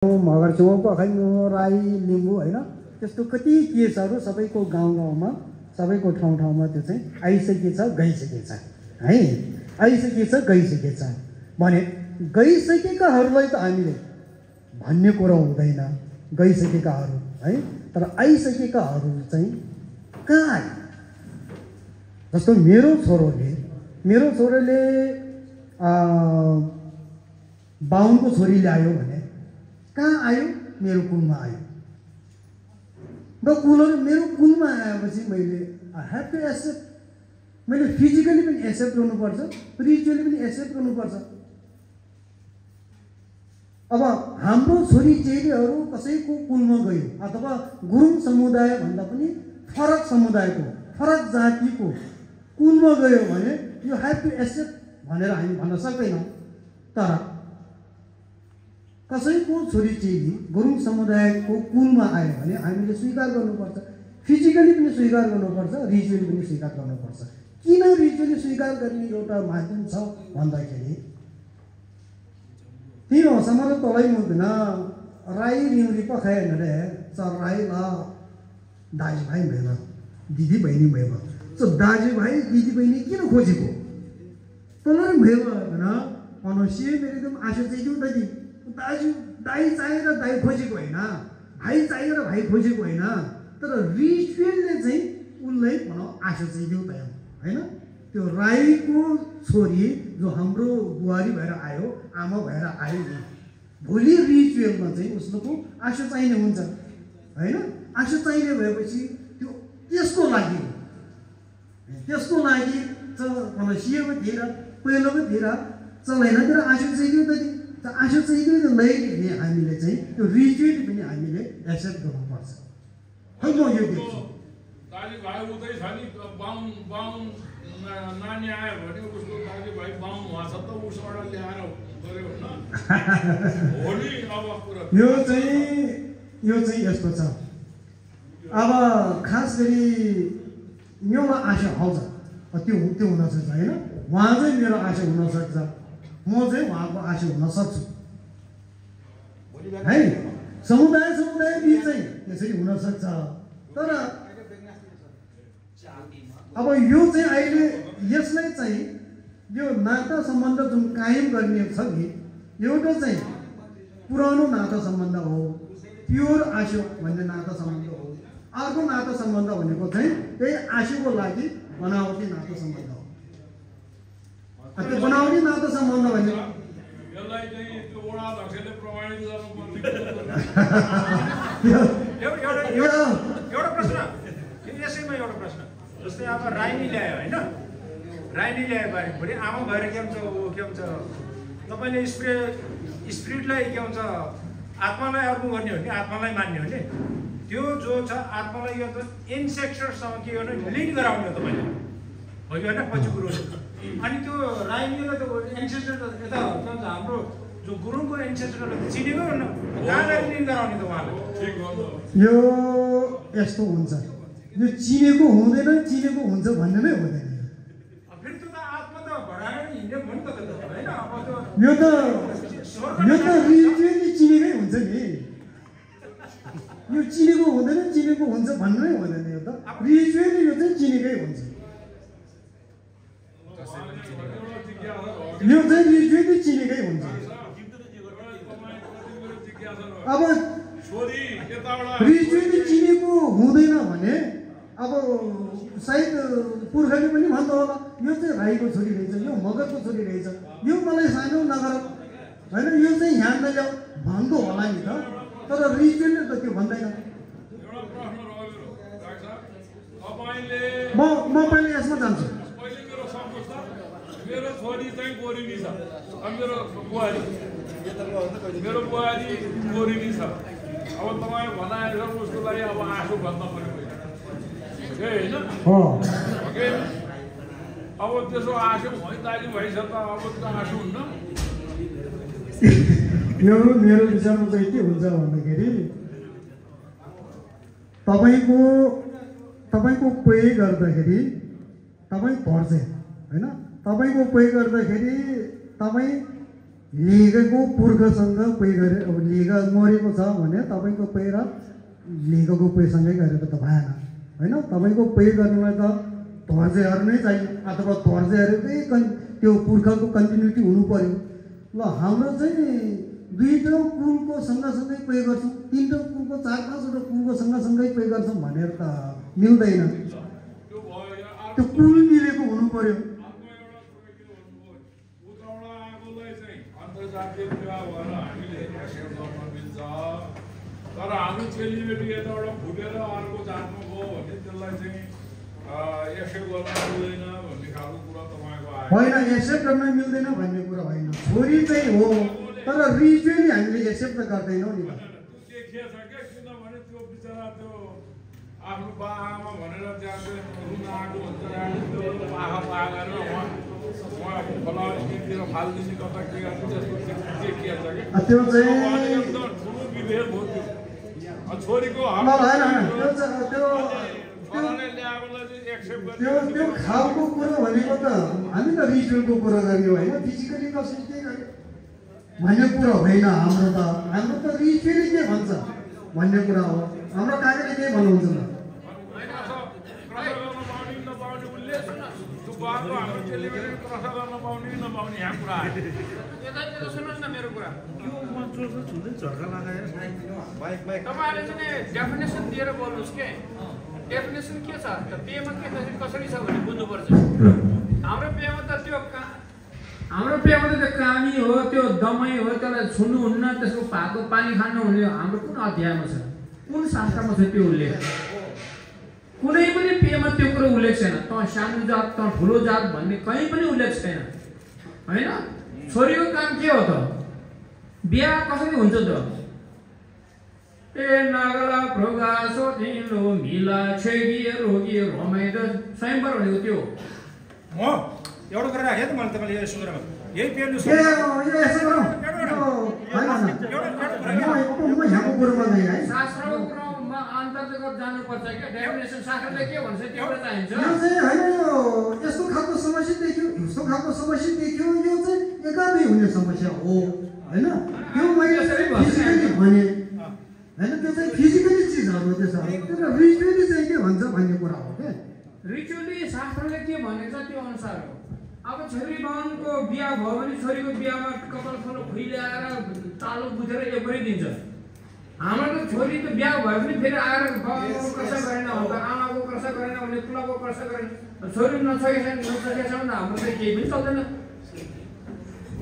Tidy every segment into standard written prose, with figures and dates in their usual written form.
मगर छेउको खैनो राई लिम्बू हैन त्यस्तो कति केसहरू सबैको गाउँमा सबैको ठाउँमा त्यो चाहिँ आइसकेछ गइसकेछ है गइसकेछ भने गइसकेकाहरूलाई त हामीले भन्ने कुरा हुँदैन गइसकेकाहरू है तर आइसकेकाहरू चाहिँ कहाँ आए जस्तो मेरो छोरोले बाहुनको छोरी ल्यायो भने कहाँ आयो मेरो कुलमा आयो र कुलहरू मेरो कुलमा आएपछि मैले ह्याभ टु एक्सेप्ट मैले फिजिकली पनि एक्सेप्ट गर्नुपर्छ रिचुअली पनि एक्सेप्ट गर्नुपर्छ। अब हाम्रो छोरी चेलीहरू कसैको कुलमा गयो अथवा गुरुङ समुदाय भन्दा पनि फरक समुदायको फरक जातिको कुलमा गयो भने यो ह्याभ टु एक्सेप्ट भनेर हामी भन्न सक्दैनौँ। तर कसैको छोरी चेली गुरुङ समुदायको कुलमा आयो भने हामीले स्वीकार गर्नुपर्छ फिजिकली पनि स्वीकार गर्नुपर्छ रिचुअली पनि स्वीकार गर्नुपर्छ। किन रिचुअली स्वीकार गर्ने एउटा माध्यम छ भन्दाखेरि तिम्रो समाज तलै मुद्दैन राई रिउरी पखाएन रे सर राई ल दाजुभाइ भयो दिदी बहिनी भयो सो दाजुभाइ दिदी बहिनी किन खोजेको तँलाई भयो होइन अनुष्य मेरो एकदम आशा चाहिँ त नि दाजु दाई चाहिएर दाई खोजेको होइन भाइ चाहिएर भाइ खोजेको होइन तर रिचुअलले चाहिँ उसलाई भनौँ आशा चाहिँ दिउँ त होइन त्यो राईको छोरी जो हाम्रो बुहारी भएर आयो आमा भएर आयो नि भोलि रिचुअलमा चाहिँ उसको आशा चाहिने हुन्छ होइन आशा चाहिने भएपछि त्यो त्यसको लागि सियोको तिर पहिलोको तिर चलाइनतिर आशा चाहिँ दिउँ त नि आशा चाहिँ लैले हामीले चाहिँ त्यो रिचुअल पनि हामीले एक्सेप्ट गर्नुपर्छ है म यो देख्छु। दाजुभाइ उतै छ नि नानी आयो भने उसको दाजुभाइ बाहुन भएछ त उसबाट ल्याएर गऱ्यो न होली अब कुरा यो चाहिँ यस्तो छ। अब खास गरी मेरोमा आशा आउँछ त्यो हुनसक्छ होइन उहाँ चाहिँ मेरो आशा हुनसक्छ म चाहिँ उहाँको आशा हुन सक्छु है समुदाय बिच चाहिँ त्यसरी हुनसक्छ। तर अब यो चाहिँ अहिले यसलाई चाहिँ यो नाता सम्बन्ध जुन कायम गर्ने छ नि एउटा चाहिँ पुरानो नाता सम्बन्ध हो प्योर आशा भन्ने नाता सम्बन्ध हो अर्को नाता सम्बन्ध भनेको चाहिँ त्यही आशुको लागि बनावटी नाता सम्बन्ध हो। त्यो बनावटी नाता सम्बन्ध भने यसलाई चाहिँ त्यो वडा अध्यक्षले प्रमाणित एउटा प्रश्न यसैमा एउटा प्रश्न जस्तै अब राइनी ल्यायो होइन राइनी ल्यायो भने भोलि आमा भएर के हुन्छ के हुन्छ तपाईँले स्पिरिटलाई के हुन्छ आत्मालाई अर्को गर्ने हो कि आत्मालाई मान्ने हो नि त्यो जो छ आत्मालाई यो त एन्सेस्टरसँग के गर्ने लिड गराउने हो तपाईँले हो कि होइन पछि कुरो अनि त्यो राइनीलाई त एन्सेस्टर त यता हाम्रो जो गुरुङको एन्सेस्टरलाई चिनेको न कहाँलाई लिड गराउने त उहाँलाई यो यस्तो हुन्छ यो चिनेको हुँदैन चिनेको हुन्छ भन्ने नै हुँदैन फेरि त्यो त आत्मा त भडाएर हिँड्ने भयो नि त होइन यो त रिचुअली चिनेकै हुन्छ नि यो चिनेको हुँदैन चिनेको हुन्छ भन्ने नै हुँदैन यो त रिचुअली यो चाहिँ चिनेकै हुन्छ यो चाहिँ रिचुअली चिनेकै हुन्छ। अब रिचुअली चिनेको हुँदैन भने अब सायद पुर्खाले पनि भन्दा होला यो चाहिँ राईको छोरी रहेछ यो मगरको छोरी रहेछ यो मलाई सानो नगर होइन यो चाहिँ यहाँ नल्याऊ भन्दो होला नि त तर रिचुअलले त त्यो भन्दैन। म पहिले यसमा जान्छु मेरो छोरी चाहिँ गोरिनी छ मेरो बुहारी गोरिनी छ अब तपाईँ भनाएर उसको लागि अब आँसु भन्न पर्यो होइन अब त्यसो आँसु दाजुभाइ छ त अब त्यो आँसु हुन्न। मेरो विचारमा चाहिँ के हुन्छ भन्दाखेरि तपाईँको पेय गर्दाखेरि तपाईँ पर्छ होइन तपाईँको पेय गर्दाखेरि तपाईँ लिगको पुर्खसँग कोही गरे अब लिग मरेको छ भने तपाईँको पेय र लिगको पेयसँगै गरेको त भएन होइन। तपाईँको पेय गर्नुलाई त धर्जेहरू नै चाहियो अथवा धर्जेहरू त्यो पुर्खाको कन्टिन्युटी हुनु पर्यो। ल हाम्रो चाहिँ 2टा कुलको सँगसँगै पेय गर्छौँ, 3टा कुलको 4-5वटा कुलको सँगसँगै पेय गर्छौँ भनेर त मिल्दैन। त्यो कुल मिलेको हुनु पर्यो। अन्तर्जातीय विवाह भएर हामीले एक्सेप्ट गर्न मिल्छ, तर हामी चेलीबेटी यताबाट फुटेर अर्को जातमा गयो भने त्यसलाई चाहिँ एक्सेप्ट गर्न मिल्दैन भन्ने खालको कुरा तपाईँको आयो होइन। एक्सेप्ट गर्न मिल्दैन भन्ने कुरा होइन, छोरी चाहिँ हो तर रिचुअली हामीले एक्सेप्ट त गर्दैनौँ नि। देखिया छ क्या, किनभने त्यो बिचरा त्यो आफ्नो बाआमा भनेर त्यहाँ चाहिँ रुन आएको हुन्छ, त्यो आँखा पाएर उहाँ फलाउनेतिर फालिदिने कता के गर्ने त्यस्तो देखिया छ क्या। त्यो चाहिँ एकदम ठुलो विभेद हो त्यो। छोरीको त्यो खालको कुरो भनेको त हामी त रिचुअलको कुरो गर्ने होइन, फिजिकली कसरी के गर्ने भन्ने कुरा होइन। हाम्रो त रिचुअली के भन्छ भन्ने कुरा हो। हाम्रो काकाले के भन्नुहुन्छ त तपाईँले चाहिँ डेफिनेसन दिएर बोल्नुहोस् के। डेफिनेसन के छ त पेयमा के कसरी छ भने बुझ्नुपर्छ। हाम्रो पेयमा त त्यो कामी हो, त्यो दमाई हो, त्यसलाई छुन्नुहुन्न, त्यसको भागको पानी खानुहुने। हाम्रो कुन अध्यायमा छ, कुन शास्त्रमा छ त्यो उल्लेख? कुनै पनि पेयमा त्यो कुरो उल्लेख छैन। त सानो जात त ठुलो जात भन्ने कहीँ पनि उल्लेख छैन होइन। छोरीको काम के हो त? बिहा कसरी हुन्छ त? ए नागला भ्रोगा सोधिलो मिला छेगी रोगी रमाइद स्वयंवर भनेको त्यो म एउटा कुरा राखेँ त मैले तपाईँले यो सुनेरमा यही पेर्नु यसो गरौँ यहाँको कुरोमा नै है शास्त्रको कुरामा अन्तर्गत जानुपर्छ क्या। डेफिनेसन शास्त्रले के भन्छ त्यो कुरा चाहिन्छ। यो चाहिँ होइन, यो यस्तो खालको समस्या देखियो, यस्तो खालको समस्या देखियो, यो चाहिँ एकामै हुने समस्या हो होइन। त्यो मैले फिजिकली भने होइन, त्यो चाहिँ फिजिकली चिजहरू त्यसो तर रिचुअली चाहिँ के भन्छ भन्ने कुरा हो क्या। रिचुअली शास्त्रले के भनेको छ त्यो अनुसार हो। अब छोरी बाहुनको बिहा भयो भने छोरीको बिहामा कपाल खोलो खुइल्याएर तालो बुझेर यो गरिदिन्छ। हाम्रो त छोरी त बिहा भयो भने फेरि आएर बाबुको कर्सा गरेन हुन्छ, आमाको कर्सा गरेन भने कुलाको कर्सा गरेन, छोरी नसकेसम्म हाम्रो चाहिँ केही पनि चल्दैन।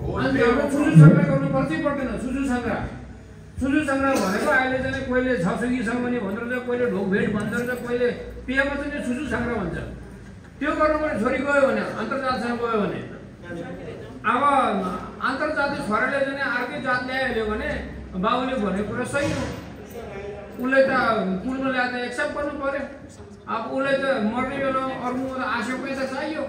अनि हाम्रो सुजु सङ्ग्रह गर्नु पर्छ पर्दैन? सुजु सङ्ग्रह भनेको अहिले चाहिँ कोहीले छसुकीसँग पनि भन्दो रहेछ, कोहीले ढोकभेट भन्दो रहेछ, कोहीले पेयमा चाहिँ सुजु सङ्ग्रह भन्छ। त्यो गर्नु पनि छोरी गयो भने अन्तर्जातसँग गयो भने अब अन्तर्जातीय छोराले चाहिँ अर्कै जात ल्याइहाल्यो भने बाबुले भनेको कुरा सही हो। उसले त कुलमा ल्याएर त एक्सेप्ट गर्नु पर्यो। अब उसले त मर्ने बेला अर्को आशोकै त चाहियो।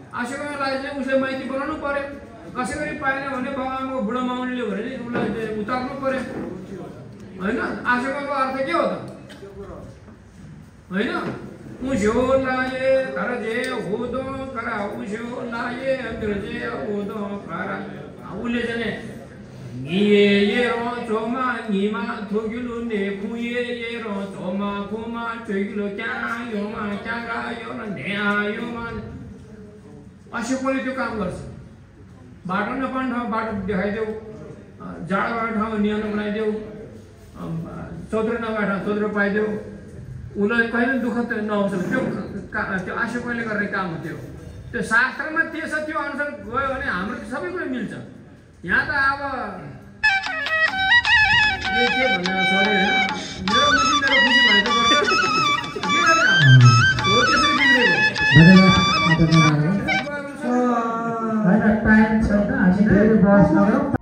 आशोकैमा लागि चाहिँ उसले माइती बनाउनु पर्यो। कसै गरी पाएन भने बाबाको बुढो माउनीले भने उसलाई उतार्नु पर्यो होइन। आशोकको अर्थ के हो त होइन? उस्यो लाए कर जे होदो करा उस्यो लाए कर जे होदो करा। उसले चाहिँ निये ये रो चोमा निमा थोगिलो ने खुये ये रो चोमा खुमा चोगिलो क्या योमा क्या गायो न न्यायो मान। आशोकले त्यो काम गर्छ। बाटो नपाउने ठाउँ बाटो देखाइदेऊ, जाडो भएको ठाउँ न्यानो बनाइदेऊ, चौध्रो नभएको ठाउँ चौध्रो पाइदेऊ। उसलाई कहिले दुःख त नआउँछ। त्यो आशोकले गर्ने काम हो त्यो। त्यो शास्त्रमा के छ त्यो अनुसार गयो भने हाम्रो सबै कुरा मिल्छ। यहाँ त अब के भन्नु सरी होइन, मेरो खुसी भएको के गर्ने हो त्यसरी बिग्रेको। टाइम छ त हामी धेरै बहस गरौँ।